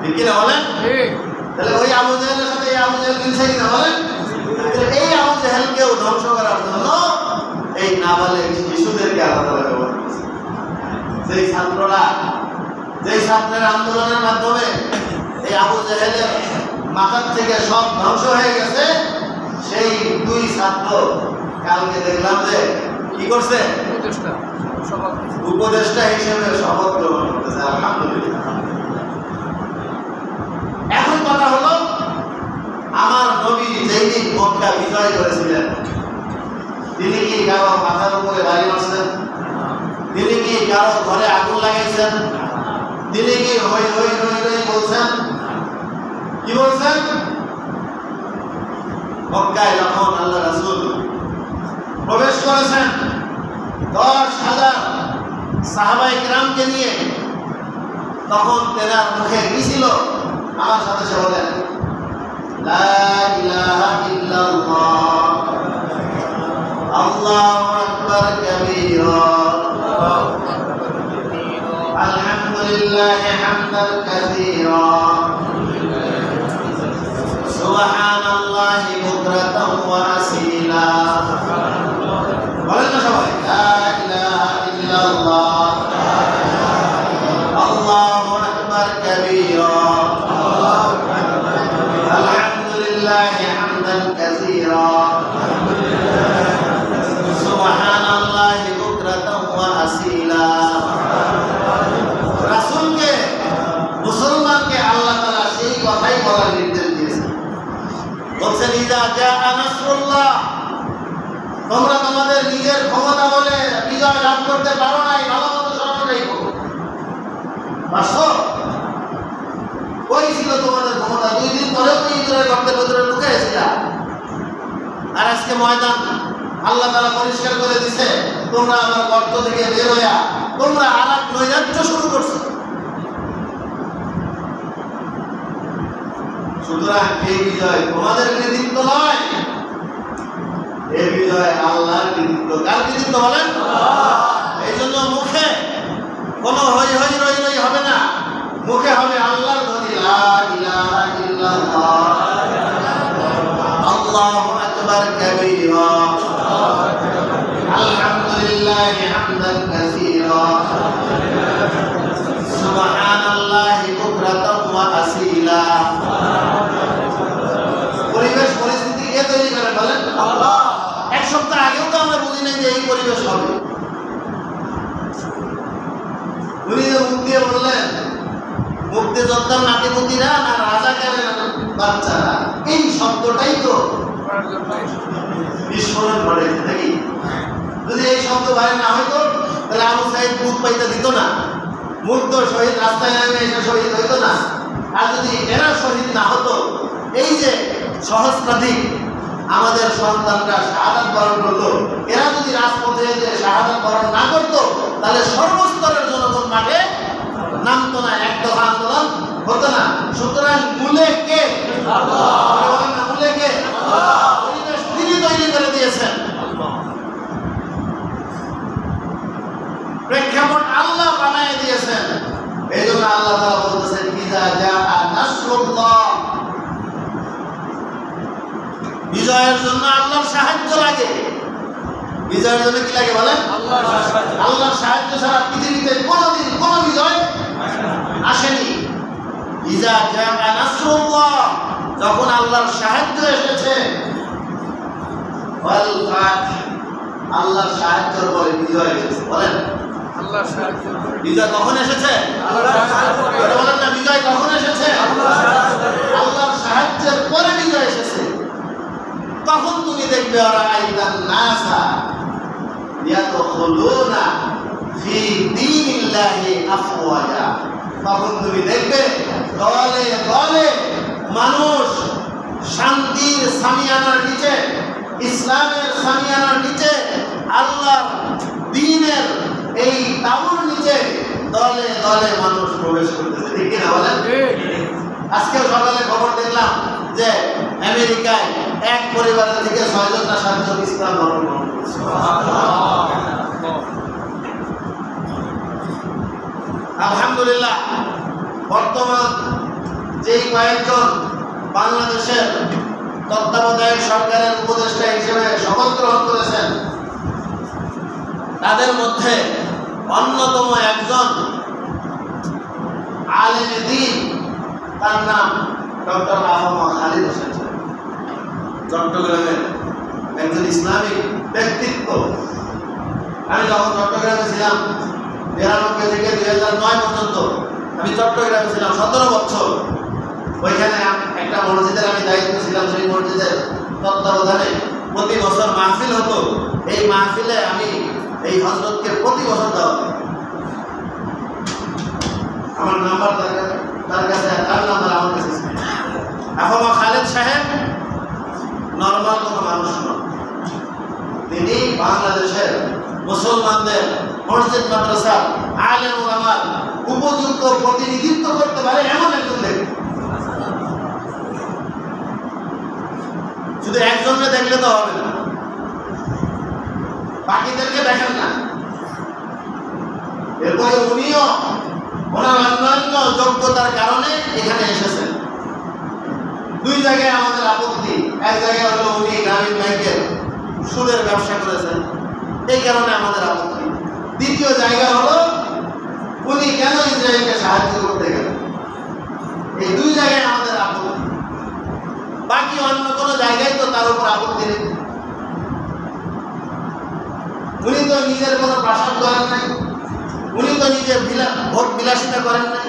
ঠিক কিনা বলেন? তাহলে ওই আবু জেহেলের সাথে এই আবু জেহেল মিলছে কিনা বলেন? এই আবু জেহেলকেও ধ্বংস করার জন্য এই নাবালেগ শিশুদেরকে আলাদা ব্যবহার করেছে। যেই ছাত্ররা, যেই ছাত্রের আন্দোলনের মাধ্যমে এই আবু জেহেলের মাথার থেকে সব ধ্বংস হয়ে গেছে, সেই দুই ছাত্র কালকে দেখলাম যে কি করছে, উপদেষ্টা হিসেবে শপথ গ্রহণ করতেছে। আলহামদুলিল্লাহ। এখন কথা হলো, আমার নবী যেই দিন মক্কা বিজয় করেছিলেন, তিনি কি কারো মাথার উপরে বাড়ি মারছেন? তিনি কি কারো ঘরে আগুন লাগাইছেন? তিনি কি হই হই হই হই বলছেন? কি বলছেন? মক্কায় যখন আল্লাহ রাসূল প্রবেশ করেছেন 10,000 সাহাবায়ে কিরামকে নিয়ে, তখন তেনার মুখে কি ছিল? আমার সাথে সে বলেন, লা ইলাহা ইল্লাল্লাহ, আল্লাহু আকবার কাবীরা, আলহামদুলিল্লাহি হামদান কাসীরা, সুবহানাল্লাহি বুকরাতাও ওয়া আসীলা। বলেন না সবাই, লা ইলাহা ইল্লাল্লাহ, আল্লাহু আকবার কাবীরা, আলহামদুলিল্লাহি হামদান কাসীরা, সুবহানাল্লাহি বুকরাতাও ওয়া আসীলা। রাসূলকে, মুসলমানকে আল্লাহ তাআলা সেই কথাই বলার নির্দেশ দিয়েছেন। বলছেন, ইযা জাআ নাসরুল্লাহ, তোমরা তোমাদের নিজের ক্ষমতা বলে বিজয় লাভ করতে পারো নাই, ভালো মতো স্মরণটাই করো। পারছো? কই ছিল তোমাদের ক্ষমতা? 2 দিন পরেও তো ইসরায়েল গর্তের ভিতরে লুকিয়েছিল। আর আজকে ময়দান আল্লাহ তাআলা পরিষ্কার করে দিছে, তোমরা আমার গর্ত থেকে বের হইয়া তোমরা আরেক নৈরাজ্য শুরু করছো। সুতরাং এই বিজয় তোমাদের কৃতিত্ব নয়, এই বিজয় আল্লাহর কৃতিত্ব। কার কৃতিত্ব বলেন? এই জন্য মুখে কোনো হই হই রই রই হবে না, মুখে হবে আল্লাহর ধ্বনি, লা ইলাহা ইল্লাল্লাহ, আল্লাহু আকবার কাবীরা, আলহামদুলিল্লাহি হামদান কাসীরা, সুবহানাল্লাহি বুকরাতাও ওয়া আসীলা। পরিবেশ পরিস্থিতি কে তৈরি করে বলেন? আল্লাহ। এক সপ্তাহ আগেও তো আমরা বুঝি নাই যে এই পরিবেশ হবে। উনি যে মুখ দিয়ে বললেন, মুক্তিযোদ্ধার নাতিপুতিরা না রাজাকারের বাচ্চারা, এই শব্দটাই তো বিস্ফোরণ ঘটেছে নাকি? যদি এই শব্দ বাইরে না হইতো তাহলে আবু সাইদ মুখ পাইতে দিত না, মুগ্ধ শহীদ রাস্তায় নামে এসে শহীদ হইতো না। আর যদি এরা শহীদ না হতো, এই যে সহস্রাধিক আমাদের সন্তানরা শাহাদাত বরণ করতো, এরা যদি রাজপথে যে শাহাদাত বরণ না করতো, তাহলে সর্বস্তরের জনগণ মাঠে নামতো না, এক দফা আন্দোলন হতো না। সুতরাং মূলে কে? আল্লাহ। মূলে কে? আল্লাহ। পরিবেশ তিনি তৈরি করে দিয়েছেন, প্রেক্ষাপট আল্লাহ বানায় দিয়েছেন। এই জন্য আল্লাহ তাআলা বলতেছেন, ইযা জাআ নাসরুল্লাহ, বিজয়ের জন্য আল্লাহর সাহায্য লাগে। বিজয়ের জন্য কি লাগে বলেন? আল্লাহর সাহায্য ছাড়া পৃথিবীতে কোনোদিন কোনো বিজয় আসেনি। ইযা জাআ নাসরুল্লাহ, যখন আল্লাহর সাহায্য এসেছে, ওয়াল ফাত, আল্লাহর সাহায্যের পরে বিজয় এসেছে। বলেন, আল্লাহর সাহায্য। বিজয় কখন এসেছে? বলেন না, বিজয় কখন এসেছে? আল্লাহর সাহায্যের পরে বিজয় এসেছে। তখন তুমি দেখবে ওরা আইদান নাসা ইয়াদখুলুনা ফি দীনিল্লাহি আফওয়াজা, তখন তুমি দেখবে দলে দলে মানুষ শান্তির সামিয়ানার নিচে, ইসলামের সামিয়ানার নিচে, আল্লাহর দ্বীনের এই তাবুর নিচে দলে দলে মানুষ প্রবেশ করতেছে। ঠিক কিনা বলেন? আজকে সকালে খবর দেখলাম যে আমেরিকায় এক পরিবারের থেকে 6 জন না 7 জন ইসলাম ধর্ম গ্রহণ করেছে। আলহামদুলিল্লাহ। বর্তমান যেই কয়েকজন বাংলাদেশের তত্ত্বাবধায়ক সরকারের উপদেষ্টা হিসেবে শপথ গ্রহণ করেছেন, তাদের মধ্যে অন্যতম একজন আলেমে দ্বীন, তার নাম ডক্টর আহমদ খালিদ হোসেন, চট্টগ্রামের একজন ইসলামিক ব্যক্তিত্ব। আমি যখন চট্টগ্রামে ছিলাম 92 থেকে 2009 পর্যন্ত আমি চট্টগ্রামে ছিলাম 17 বছর। ওইখানে একটা মসজিদের আমি দায়িত্ব ছিলাম, সেই মসজিদের তত্ত্বাবধানে প্রতি বছর মাহফিল হতো। এই মাহফিলে আমি এই হযরতকে প্রতি বছর দেওয়া, আমার নাম্বার তার কাছে, তার নাম্বার আমার কাছে। আহমদ খালেদ সাহেব নর্মাল কোনো মানুষ নন, তিনি বাংলাদেশের মুসলমানদের মসজিদ মাদ্রাসা আলেম ওলামার উপযুক্ত প্রতিনিধিত্ব করতে পারে এমন একজন ব্যক্তি। শুধু একজনকে দেখলে তো হবে না, বাকিদেরকে দেখেন না। এরপরে উনিও ওনার অন্যান্য যোগ্যতার কারণে এখানে এসেছেন। দুই জায়গায় আমাদের আপত্তি। এক জায়গায় হলো উনি গ্রামীণ ব্যাংকের সুদের ব্যবসা করেছেন, এই কারণে আমাদের আপত্তি। দ্বিতীয় জায়গা হলো উনি কেন ইসরায়েলকে সাহায্য করতে গেলেন, এই দুই জায়গায় আমাদের আপত্তি। বাকি অন্য কোনো জায়গায় তো তার উপর আপত্তি নেই। উনি তো নিজের কোনো প্রাসাদ করেন নাই, উনি তো নিজের ভোট বিলাসিতা করেন নাই।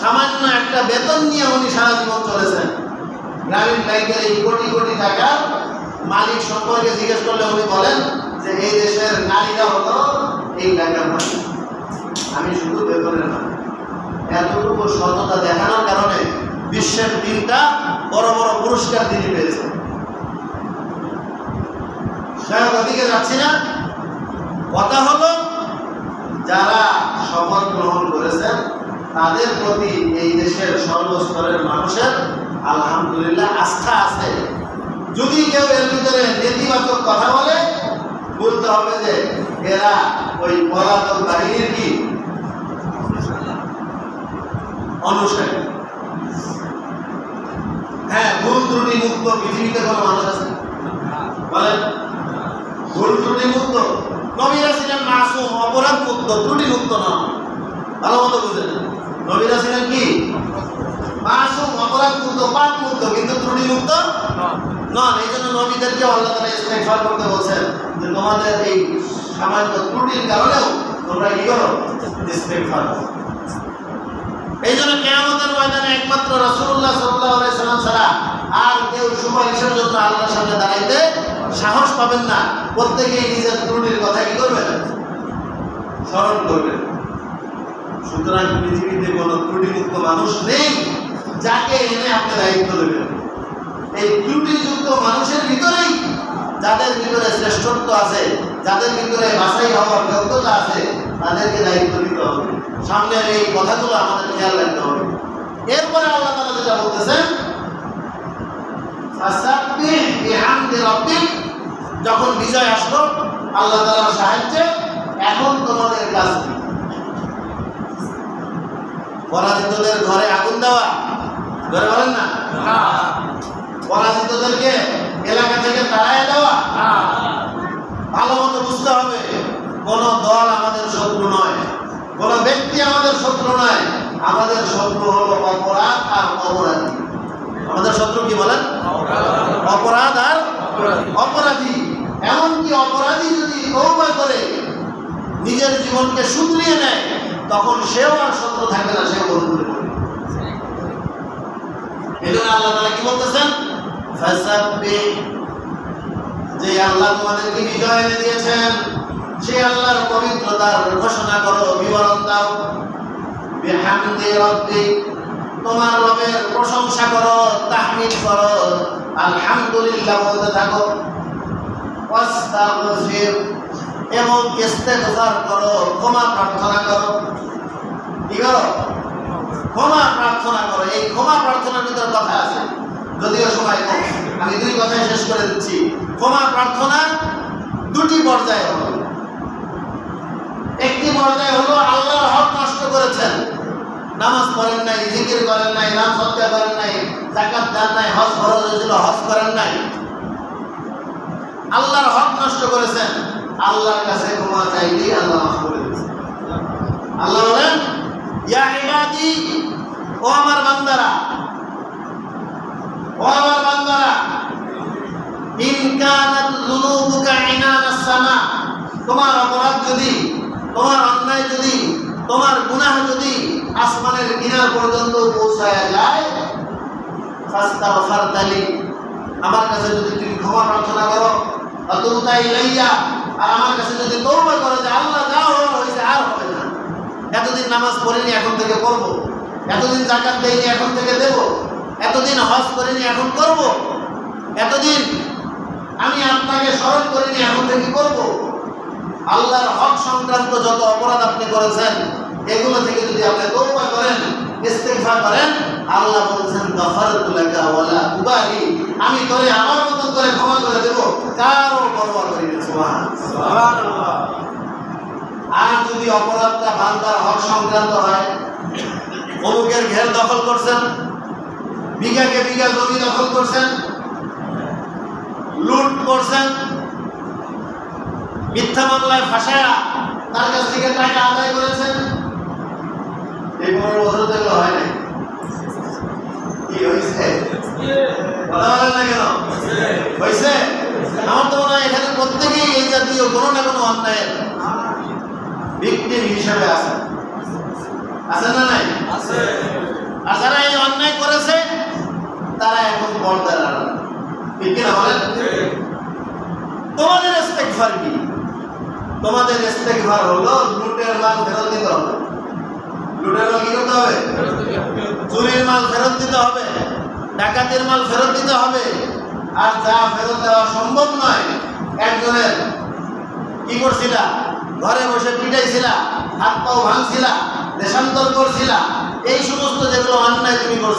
সামান্য একটা বেতন নিয়ে উনি সারা জীবন চলেছেন। গ্রামীণ ব্যাংকের এই কোটি কোটি টাকার মালিক সম্পর্কে জিজ্ঞেস করলে উনি বলেন যে এই দেশের নারীরা হলো এই টাকার মালিক, আমি শুধু বেতনের মালিক। এতটুকু সততা দেখানোর কারণে বিশ্বের 3টা বড় বড় পুরস্কার তিনি পেয়েছেন। ওদিকে যাচ্ছি না, কথা হলো যারা শপথ গ্রহণ করেছেন তাদের প্রতি এই দেশের সর্বস্তরের মানুষের আলহামদুলিল্লাহ আস্থা আছে। যদি কেউ এর ভিতরে নেতিবাচক কথা বলে, বলতে হবে যে এরা ওই পলাতক বাহিনীর কি অনুসারী। হ্যাঁ, ভুল ত্রুটি মুক্ত পৃথিবীতে কোনো মানুষ আছে বলেন? ভুল ত্রুটি মুক্ত নবীরা ছিলেন মাসুম, অপরাধ মুক্ত, ত্রুটি মুক্ত নন। ভালো মতো বুঝেন, নবীরা ছিলেন কি মাসুম, অপরাধ মুক্ত, পাপ মুক্ত, কিন্তু ত্রুটি মুক্ত নন। এই জন্য নবীদেরকে আল্লাহ তাআলা ইস্তেগফার করতে বলছেন যে তোমাদের এই সামান্য ত্রুটির কারণেও তোমরা কি করো, ইস্তেগফার করো। এই জন্য কিয়ামতের ময়দানে একমাত্র রাসূলুল্লাহ সাল্লাল্লাহু আলাইহি সাল্লাম ছাড়া আর কেউ সুপারিশের জন্য আল্লাহর সামনে দাঁড়াইতে সাহস পাবেন না। প্রত্যেকেই নিজের ত্রুটির কথা কি করবেন, স্মরণ করবেন। সুতরাং পৃথিবীতে কোনো ত্রুটিমুক্ত মানুষ নেই যাকে এনে আপনি দায়িত্ব দেবেন। এই ত্রুটিযুক্ত মানুষের ভিতরেই যাদের ভিতরে শ্রেষ্ঠত্ব আছে, যাদের ভিতরে বাছাই হওয়ার যোগ্যতা আছে, তাদেরকে দায়িত্ব দিতে হবে। সামনের এই কথাগুলো আমাদের খেয়াল রাখতে হবে। এরপরে আল্লাহ তাআলা যেটা বলতেছেন, ফাসাব্বিহ বিহামদি রাব্বিক, যখন বিজয় আসলো আল্লাহ তাআলার সাহায্যে, এখন তোমাদের কাজ কি? পরাজিতদের ঘরে আগুন দেওয়া? ঘরে বলেন না। পরাজিতদেরকে এলাকা থেকে তাড়ায় দেওয়া? ভালো মতো বুঝতে হবে, কোন দল আমাদের শত্রু নয়, কোন ব্যক্তি আমাদের শত্রু নয়। আমাদের শত্রু হলো অপরাধ আর অপরাধী। আমাদের শত্রু কি বলেন? অপরাধ আর অপরাধী। এমনকি অপরাধী যদি তওবা করে নিজের জীবনকে শুধরিয়ে নেয়, তখন সেও আর শত্রু থাকবে না, সেও বন্ধু হবে। এই জন্য আল্লাহ তাআলা কি বলতেছেন, ফাসাব্বিহ, যে আল্লাহ তোমাদেরকে বিজয় এনে দিয়েছেন সেই আল্লাহর পবিত্রতার ঘোষণা করো, বিবরণ দাও। বিহামদি রাব্বিক, তোমার রবের প্রশংসা করো, তাহমিদ করো, আলহামদুলিল্লাহ বলতে থাকো। ওয়াস্তাগফির, এবং ইস্তেগফার করো, ক্ষমা প্রার্থনা করো। কি করো? ক্ষমা প্রার্থনা করো। এই ক্ষমা প্রার্থনার ভিতরে কথা আছে, যদিও সময় কম, আমি দুই কথায় শেষ করে দিচ্ছি। ক্ষমা প্রার্থনা দুটি পর্যায়ে হলো। একটি পর্যায়ে হলো আল্লাহর হক নষ্ট করেছেন, নামাজ পড়েন নাই, জিকির করেন নাই, নাম সদকা করেন নাই, যাকাত দেন নাই, হজ ফরজ হয়েছিল হজ করেন নাই, আল্লাহর হক নষ্ট করেছেন, আল্লাহর কাছে ক্ষমা চাইলেই আল্লাহ মাফ করে দিয়েছেন। আল্লাহ বলেন, ইয়া ইবাদি, ও আমার বান্দারা, ও আমার বান্দারা, ইন কানাত যুনুবুকা ইনানাস সামা, তোমার অপরাধ যদি, তোমার অন্যায় যদি, তোমার গুনাহ যদি আসমানের কিনার পর্যন্ত পৌঁছায় যায়, ফাস্তাগফিরতালি, আমার কাছে যদি তুমি ক্ষমা প্রার্থনা করো, অতুবতা ইলাইয়া, আর আমার কাছে যদি তওবা করো যে আল্লাহ যা হওয়ার হয়েছে আর হবে না, এতদিন নামাজ পড়িনি এখন থেকে পড়ব, এতদিন যাকাত দেইনি এখন থেকে দেব, এতদিন হজ করিনি এখন করব, এতদিন আমি আপনাকে স্মরণ করিনি এখন থেকে করব, আল্লাহর হক সংক্রান্ত যত অপরাধ আপনি করেছেন এগুলো থেকে যদি আপনি তওবা করেন, ইস্তিগফার করেন, আল্লাহ বলেছেন গফারতু লাকা ওয়ালা উবালি, আমি তোরে আমার মত করে ক্ষমা করে দেব, কারো পরোয়া করি না। সুবহানাল্লাহ। আর যদি অপরাধটা বান্দার হক সংক্রান্ত হয়, অমুকের ঘের দখল করছেন, বিঘাকে বিঘা জমি দখল করছেন, লুট করছেন, মিথ্যা মামলায় ফাঁসায়া তার কাছ থেকে টাকা আদায় করেছেন, এই 15 বছর থেকে হয় নাই, কি হয়েছে? কথা বলেন না কেন? হয়েছে? আমার তো মনে হয় এখানে প্রত্যেকেই এই জাতীয় কোনো না কোনো অন্যায়ের ভিকটিম হিসেবে আছে, আছে না নাই? আছে। আর যারা এই অন্যায় করেছে তারা এখন পর্দার আড়ালে, ঠিক কিনা বলেন? তোমাদের ইস্তেগফার কি? তোমাদের ইস্তেগফার হলো লুটের মাল ফেরত দিতে হবে। লুটের মাল কি করতে হবে? চুরির মাল ফেরত দিতে হবে, ডাকাতের মাল ফেরত দিতে হবে। আর যা ফেরত দেওয়া সম্ভব নয়, একজনের কি করছিলা, ঘরে বসে পিটাইছিলা, হাত পাও ভাঙছিলা, দেশান্তর করছিলা, এই সমস্ত যেগুলো অন্যায় তুমি করছিলা